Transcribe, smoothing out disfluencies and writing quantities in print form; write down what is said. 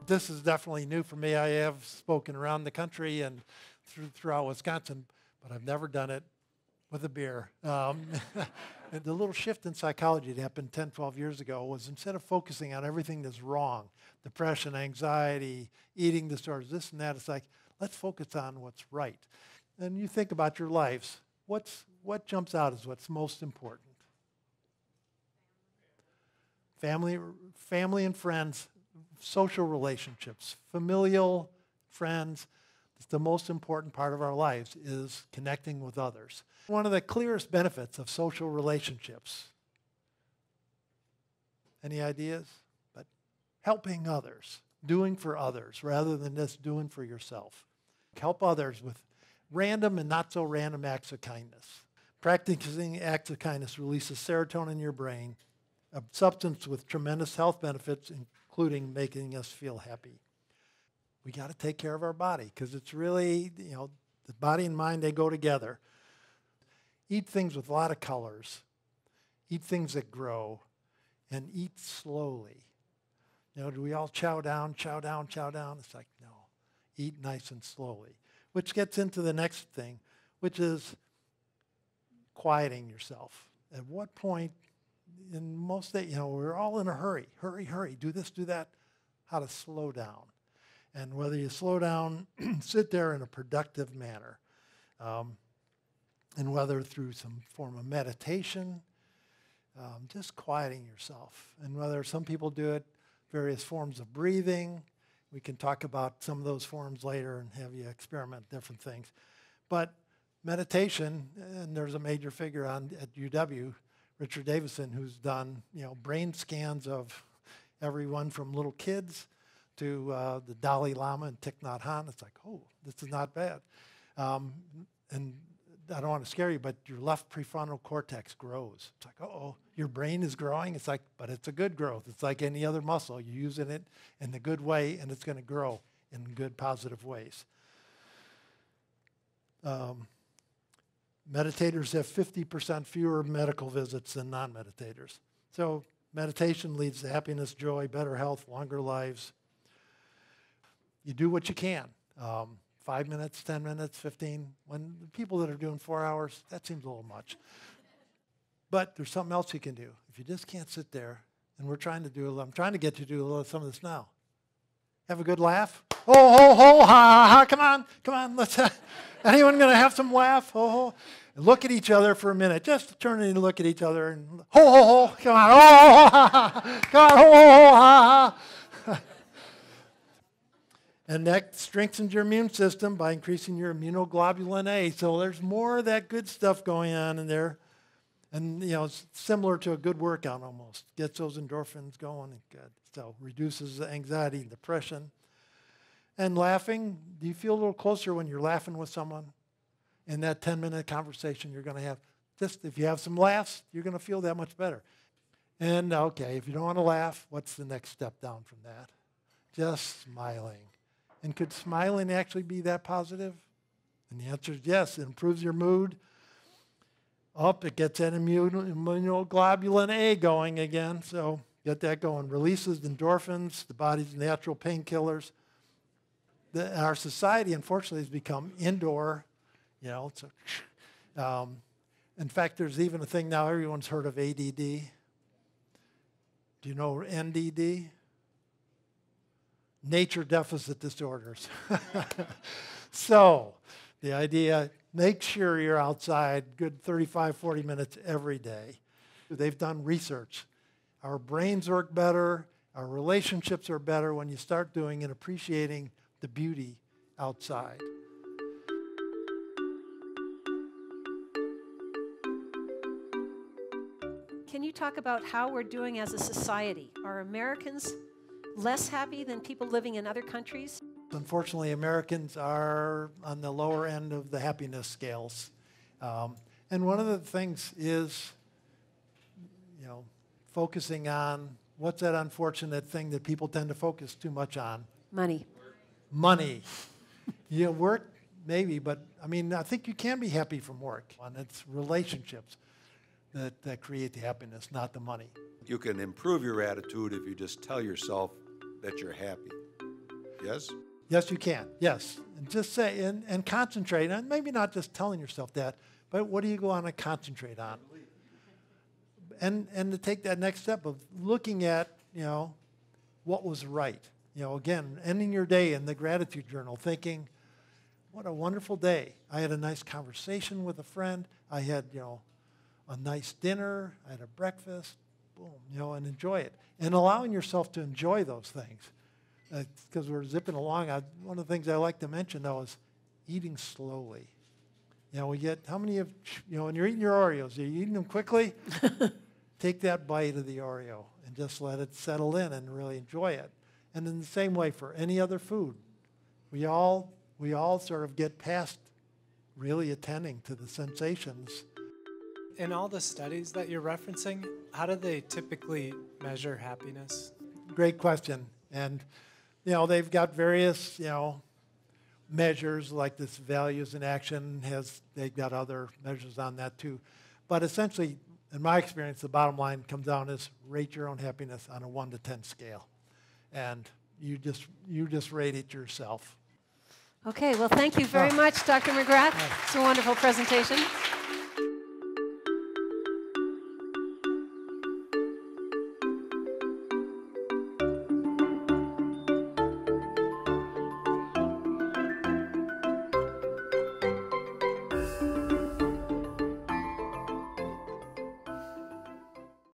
This is definitely new for me. I have spoken around the country and throughout Wisconsin, but I've never done it with a beer. And the little shift in psychology that happened 10, 12 years ago was instead of focusing on everything that's wrong, depression, anxiety, eating disorders, this and that, it's like, let's focus on what's right. And you think about your lives, what jumps out as what's most important? Family and friends, social relationships, familial friends. It's the most important part of our lives is connecting with others. One of the clearest benefits of social relationships, any ideas? But helping others, doing for others rather than just doing for yourself. Help others with random and not so random acts of kindness. Practicing acts of kindness releases serotonin in your brain, a substance with tremendous health benefits, including making us feel happy. We got to take care of our body because it's really, the body and mind, they go together. Eat things with a lot of colors. Eat things that grow, and eat slowly. Do we all chow down, chow down, chow down? It's like, no. Eat nice and slowly, which gets into the next thing, which is quieting yourself. At what point in most days, we're all in a hurry. Hurry, hurry, do this, do that. How to slow down. And whether you slow down, sit there in a productive manner. And whether through some form of meditation, just quieting yourself. And whether some people do it, various forms of breathing. We can talk about some of those forms later and have you experiment different things. But meditation, and there's a major figure at UW, Richard Davison, who's done brain scans of everyone from little kids to the Dalai Lama and Thich Nhat Hanh. It's like, oh, this is not bad. And I don't want to scare you, but your left prefrontal cortex grows. It's like, uh-oh, your brain is growing. It's like, but it's a good growth. It's like any other muscle. You're using it in the good way, and it's going to grow in good, positive ways. Meditators have 50% fewer medical visits than non-meditators. So meditation leads to happiness, joy, better health, longer lives. You do what you can. 5 minutes, 10 minutes, 15. When the people that are doing 4 hours, that seems a little much. But there's something else you can do. If you just can't sit there, and I'm trying to get you to do a little of some of this now. Have a good laugh. Oh, ho, ho, ha, ha, ha. Come on, let's anyone going to have some laugh? Ho, ho. And look at each other for a minute. Just turn and look at each other and ho, ho, ho. Come on, ho, ho, ha, ha. Come on, ho, ho, ho, ha, ha. And that strengthens your immune system by increasing your immunoglobulin A. So there's more of that good stuff going on in there. And, it's similar to a good workout almost. Gets those endorphins going. Good. So reduces the anxiety and depression. And laughing, do you feel a little closer when you're laughing with someone? In that 10-minute conversation you're going to have. Just if you have some laughs, you're going to feel that much better. And, okay, if you don't want to laugh, what's the next step down from that? Just smiling. And could smiling actually be that positive? And the answer is yes. It improves your mood. It gets that immunoglobulin A going again. So get that going. Releases endorphins, the body's natural painkillers. Our society, unfortunately, has become indoor. In fact, there's even a thing now, everyone's heard of ADD. Do you know NDD? Nature deficit disorders. So the idea, make sure you're outside good 35, 40 minutes every day. They've done research. Our brains work better. Our relationships are better when you start doing and appreciating the beauty outside. Can you talk about how we're doing as a society? Are Americans less happy than people living in other countries? Unfortunately, Americans are on the lower end of the happiness scales. And one of the things is, focusing on what's that unfortunate thing that people tend to focus too much on? Money. Money. Work, maybe, but I think you can be happy from work. And it's relationships that create the happiness, not the money. You can improve your attitude if you just tell yourself that you're happy. yes? Yes, you can. Yes. And just say, and concentrate, and maybe not just telling yourself that, but what do you go on and concentrate on? And to take that next step of looking at, what was right. Again, ending your day in the gratitude journal, thinking, what a wonderful day. I had a nice conversation with a friend. I had, a nice dinner. I had a breakfast. Boom, and enjoy it. And allowing yourself to enjoy those things. Because we're zipping along, one of the things I like to mention, though, is eating slowly. We get, how many of, when you're eating your Oreos, are you eating them quickly? Take that bite of the Oreo and just let it settle in and really enjoy it. And in the same way for any other food, we all sort of get past really attending to the sensations. In all the studies that you're referencing, how do they typically measure happiness? Great question. And, they've got various, measures like this values in action they've got other measures on that too. But essentially, in my experience, the bottom line comes down is rate your own happiness on a 1 to 10 scale. And you just rate it yourself. Okay, well, thank you very much, Dr. McGrath. It's a wonderful presentation.